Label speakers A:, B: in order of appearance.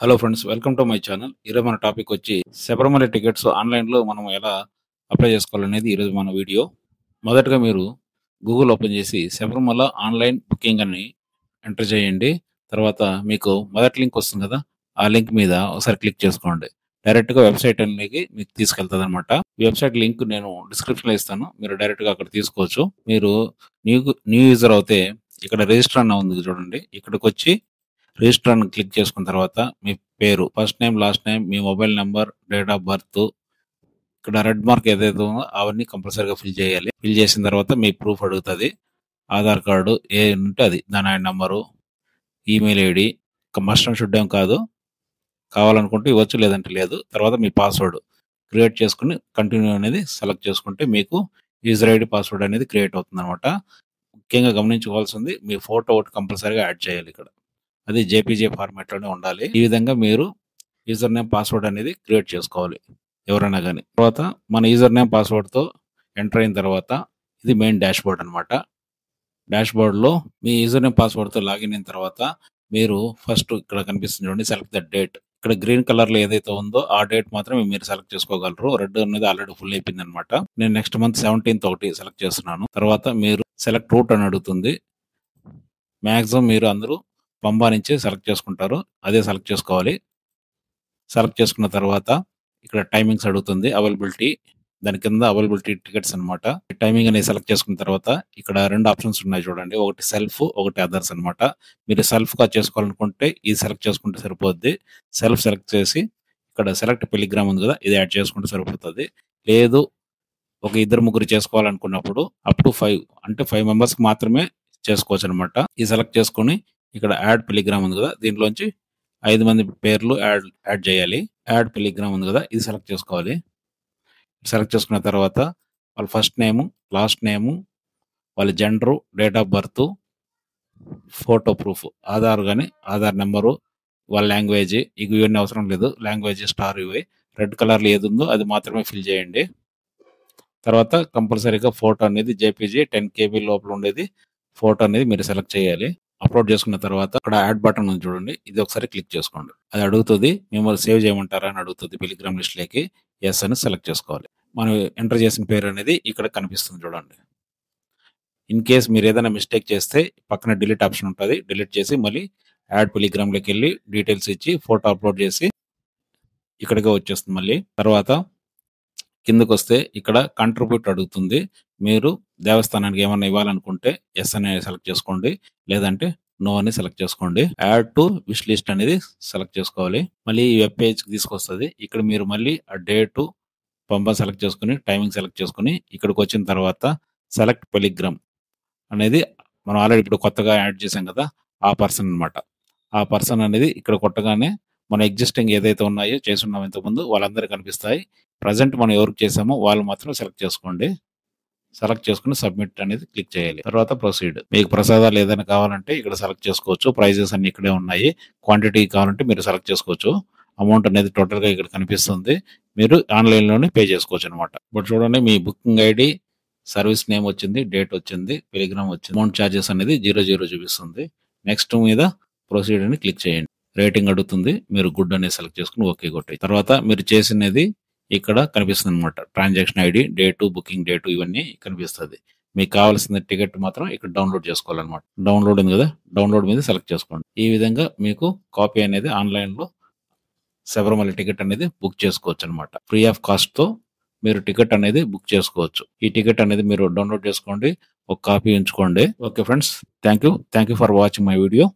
A: Hello friends, welcome to my channel. ఈరోజు మన topic వచ్చి శబరిమల టికెట్స్ ఆన్లైన్లో మనం ఎలా అప్లై చేసుకోవాలనేది ఈరోజు మన వీడియో. మొదటగా మీరు గూగుల్ ఓపెన్ చేసి శబరిమల ఆన్లైన్ బుకింగ్ అని ఎంటర్ చేయండి. తర్వాత మీకు మొదటి లింక్ వస్తుంది కదా, ఆ లింక్ మీద ఒకసారి క్లిక్ చేసుకోండి. డైరెక్ట్గా వెబ్సైట్ అనేది మీకు తీసుకెళ్తుంది అనమాట. ఈ వెబ్సైట్ లింక్ నేను డిస్క్రిప్షన్లో ఇస్తాను, మీరు డైరెక్ట్గా అక్కడ తీసుకోవచ్చు. మీరు న్యూ యూజర్ అయితే ఇక్కడ రిజిస్టర్ అన్న ఉంది చూడండి, ఇక్కడికి వచ్చి రిజిస్టర్ అని క్లిక్ చేసుకున్న తర్వాత మీ పేరు, first name, last name, me mobile number, date of birth, ఇక్కడ రెడ్ మార్క్ ఏదైతే ఉందో అవన్నీ కంపల్సరీగా ఫిల్ చేయాలి. ఫిల్ చేసిన తర్వాత మీ ప్రూఫ్ అడుగుతుంది. ఆధార్ కార్డు ఏ ఉంటే అది, దాని number, email ID, must and should ఏం కాదు, కావాలనుకుంటే ఇవ్వచ్చు, లేదంటే లేదు. తర్వాత మీ పాస్వర్డ్ క్రియేట్ చేసుకుని కంటిన్యూ అనేది సెలెక్ట్ చేసుకుంటే మీకు యూజర్ ఐడి, పాస్వర్డ్ అనేది క్రియేట్ అవుతుంది అనమాట. ముఖ్యంగా గమనించుకోవాల్సింది, మీ ఫోటో ఒకటి కంపల్సరీగా యాడ్ చేయాలి ఇక్కడ. అది జేపీజే ఫార్మాట్లోనే ఉండాలి. ఈ విధంగా మీరు యూజర్ నేమ్, పాస్వర్డ్ అనేది క్రియేట్ చేసుకోవాలి ఎవరైనా కానీ. తర్వాత మన యూజర్ నేమ్, పాస్వర్డ్తో ఎంటర్ అయిన తర్వాత ఇది మెయిన్ డాష్ బోర్డ్ అనమాట. డాష్ బోర్డ్లో మీ యూజర్ నేమ్, పాస్వర్డ్తో లాగిన్ అయిన తర్వాత మీరు ఫస్ట్ ఇక్కడ కనిపిస్తుంది చూడండి, సెలెక్ట్ ద డేట్. ఇక్కడ గ్రీన్ కలర్లో ఏదైతే ఉందో ఆ డేట్ మాత్రమే మీరు సెలెక్ట్ చేసుకోగలరు. రెడ్ అనేది ఆల్రెడీ ఫుల్ అయిపోయింది అనమాట. నేను నెక్స్ట్ మంత్ 17th ఒకటి సెలెక్ట్ చేస్తున్నాను. తర్వాత మీరు సెలెక్ట్ రూట్ అని అడుగుతుంది. మ్యాక్సిమం మీరు అందరూ పంబా నుంచి సెలెక్ట్ చేసుకుంటారు, అదే సెలెక్ట్ చేసుకోవాలి. సెలెక్ట్ చేసుకున్న తర్వాత ఇక్కడ టైమింగ్స్ అడుగుతుంది, అవైలబిలిటీ, దాని కింద అవైలబిలిటీ టికెట్స్ అనమాట. టైమింగ్ అనేది సెలెక్ట్ చేసుకున్న తర్వాత ఇక్కడ రెండు ఆప్షన్స్ ఉన్నాయి చూడండి, ఒకటి సెల్ఫ్, ఒకటి అదర్స్ అనమాట. మీరు సెల్ఫ్గా చేసుకోవాలనుకుంటే ఇది సెలెక్ట్ చేసుకుంటే సరిపోద్ది. సెల్ఫ్ సెలెక్ట్ చేసి ఇక్కడ సెలెక్ట్ పిలిగ్రామ్ ఉంది కదా, ఇది యాడ్ చేసుకుంటే సరిపోతుంది. లేదు ఒక ఇద్దరు ముగ్గురు చేసుకోవాలనుకున్నప్పుడు అప్ టు 5 అంటే 5 మెంబర్స్కి మాత్రమే చేసుకోవచ్చు అనమాట. ఇది సెలెక్ట్ చేసుకొని ఇక్కడ యాడ్ పిలిగ్రామ్ ఉంది కదా, దీంట్లోంచి 5 మంది పేర్లు యాడ్ చేయాలి. యాడ్ పిలిగ్రామ్ ఉంది కదా, ఇది సెలెక్ట్ చేసుకోవాలి. సెలెక్ట్ చేసుకున్న తర్వాత వాళ్ళ ఫస్ట్ నేము, లాస్ట్ నేము, వాళ్ళ gender, date of birth, photo proof, Aadhaar కానీ ఆధార్ నెంబరు, వాళ్ళ లాంగ్వేజ్, ఇవన్నీ అవసరం లేదు. లాంగ్వేజ్ స్టార్ ఇవి రెడ్ కలర్లో ఏది ఉందో అది మాత్రమే ఫిల్ చేయండి. తర్వాత కంపల్సరీగా ఫోటో అనేది జేపీజీ 10 KB లోపల ఉండేది ఫోటో అనేది మీరు సెలెక్ట్ చేయాలి. అప్లోడ్ చేసుకున్న తర్వాత అక్కడ యాడ్ బటన్ ఉంది చూడండి, ఇది ఒకసారి క్లిక్ చేసుకోండి. అది అడుగుతుంది మిమ్మల్ని సేవ్ చేయమంటారా అని అడుగుతుంది. పిలిగ్రామ్ లిస్ట్లోకి ఎస్ అని సెలెక్ట్ చేసుకోవాలి. మనం ఎంటర్ చేసిన పేరు అనేది ఇక్కడ కనిపిస్తుంది చూడండి. ఇన్ కేస్ మీరు ఏదైనా మిస్టేక్ చేస్తే పక్కన డిలీట్ ఆప్షన్ ఉంటుంది, డిలీట్ చేసి మళ్ళీ యాడ్ పిలిగ్రామ్లోకి వెళ్ళి డీటెయిల్స్ ఇచ్చి ఫోటో అప్లోడ్ చేసి ఇక్కడికే వచ్చేస్తుంది. మళ్ళీ తర్వాత కిందకు వస్తే ఇక్కడ కంట్రిబ్యూట్ అడుగుతుంది. మీరు దేవస్థానానికి ఏమన్నా ఇవ్వాలనుకుంటే ఎస్ అని సెలెక్ట్ చేసుకోండి, లేదంటే నో అని సెలెక్ట్ చేసుకోండి. యాడ్ టు విష్ లిస్ట్ అనేది సెలెక్ట్ చేసుకోవాలి. మళ్ళీ ఈ వెబ్ పేజ్కి తీసుకొస్తుంది. ఇక్కడ మీరు మళ్ళీ ఆ డేటు, పంప సెలెక్ట్ చేసుకుని, టైమింగ్ సెలెక్ట్ చేసుకుని ఇక్కడికి వచ్చిన తర్వాత సెలెక్ట్ పిలిగ్రామ్ అనేది మనం ఆల్రెడీ ఇప్పుడు కొత్తగా యాడ్ చేసాం కదా, ఆ పర్సన్ అనమాట. ఆ పర్సన్ అనేది ఇక్కడ కొట్టగానే మన ఎగ్జిస్టింగ్ ఏదైతే ఉన్నాయో చేసున్నాం ఇంతకుముందు వాళ్ళందరూ కనిపిస్తాయి. ప్రజెంట్ మనం ఎవరికి చేసామో వాళ్ళు మాత్రం సెలెక్ట్ చేసుకోండి. సెలెక్ట్ చేసుకుని సబ్మిట్ అనేది క్లిక్ చేయాలి. తర్వాత ప్రొసీడ్. మీకు ప్రసాదాలు ఏదైనా కావాలంటే ఇక్కడ సెలెక్ట్ చేసుకోవచ్చు. ప్రైజెస్ అన్ని ఇక్కడే ఉన్నాయి. క్వాంటిటీ కావాలంటే మీరు సెలెక్ట్ చేసుకోవచ్చు. అమౌంట్ అనేది టోటల్గా ఇక్కడ కనిపిస్తుంది. మీరు ఆన్లైన్లోనే పే చేసుకోవచ్చు అనమాట. ఇప్పుడు చూడండి, మీ బుకింగ్ ఐడి, సర్వీస్ నేమ్ వచ్చింది, డేట్ వచ్చింది, పిలిగ్రామ్ వచ్చింది. అమౌంట్ ఛార్జెస్ అనేది 00 చూపిస్తుంది. నెక్స్ట్ మీద ప్రొసీడ్ అని క్లిక్ చేయండి. రేటింగ్ అడుగుతుంది, మీరు గుడ్ అనేది సెలెక్ట్ చేసుకుని ఓకే కొట్టాయి. తర్వాత మీరు చేసినది ఇక్కడ కనిపిస్తుంది అనమాట. Transaction ID, date, booking date ఇవన్నీ కనిపిస్తుంది. మీకు కావాల్సిన టికెట్ మాత్రం ఇక్కడ డౌన్లోడ్ చేసుకోవాలన్నమాట. డౌన్లోడ్ ఉంది కదా, డౌన్లోడ్ మీద సెలెక్ట్ చేసుకోండి. ఈ విధంగా మీకు కాపీ అనేది ఆన్లైన్లో శబరిమల టికెట్ అనేది బుక్ చేసుకోవచ్చు అనమాట. ఫ్రీ ఆఫ్ కాస్ట్తో మీరు టికెట్ అనేది బుక్ చేసుకోవచ్చు. ఈ టికెట్ అనేది మీరు డౌన్లోడ్ చేసుకోండి, ఒక కాపీ ఉంచుకోండి. Okay friends, thank you for watching my video.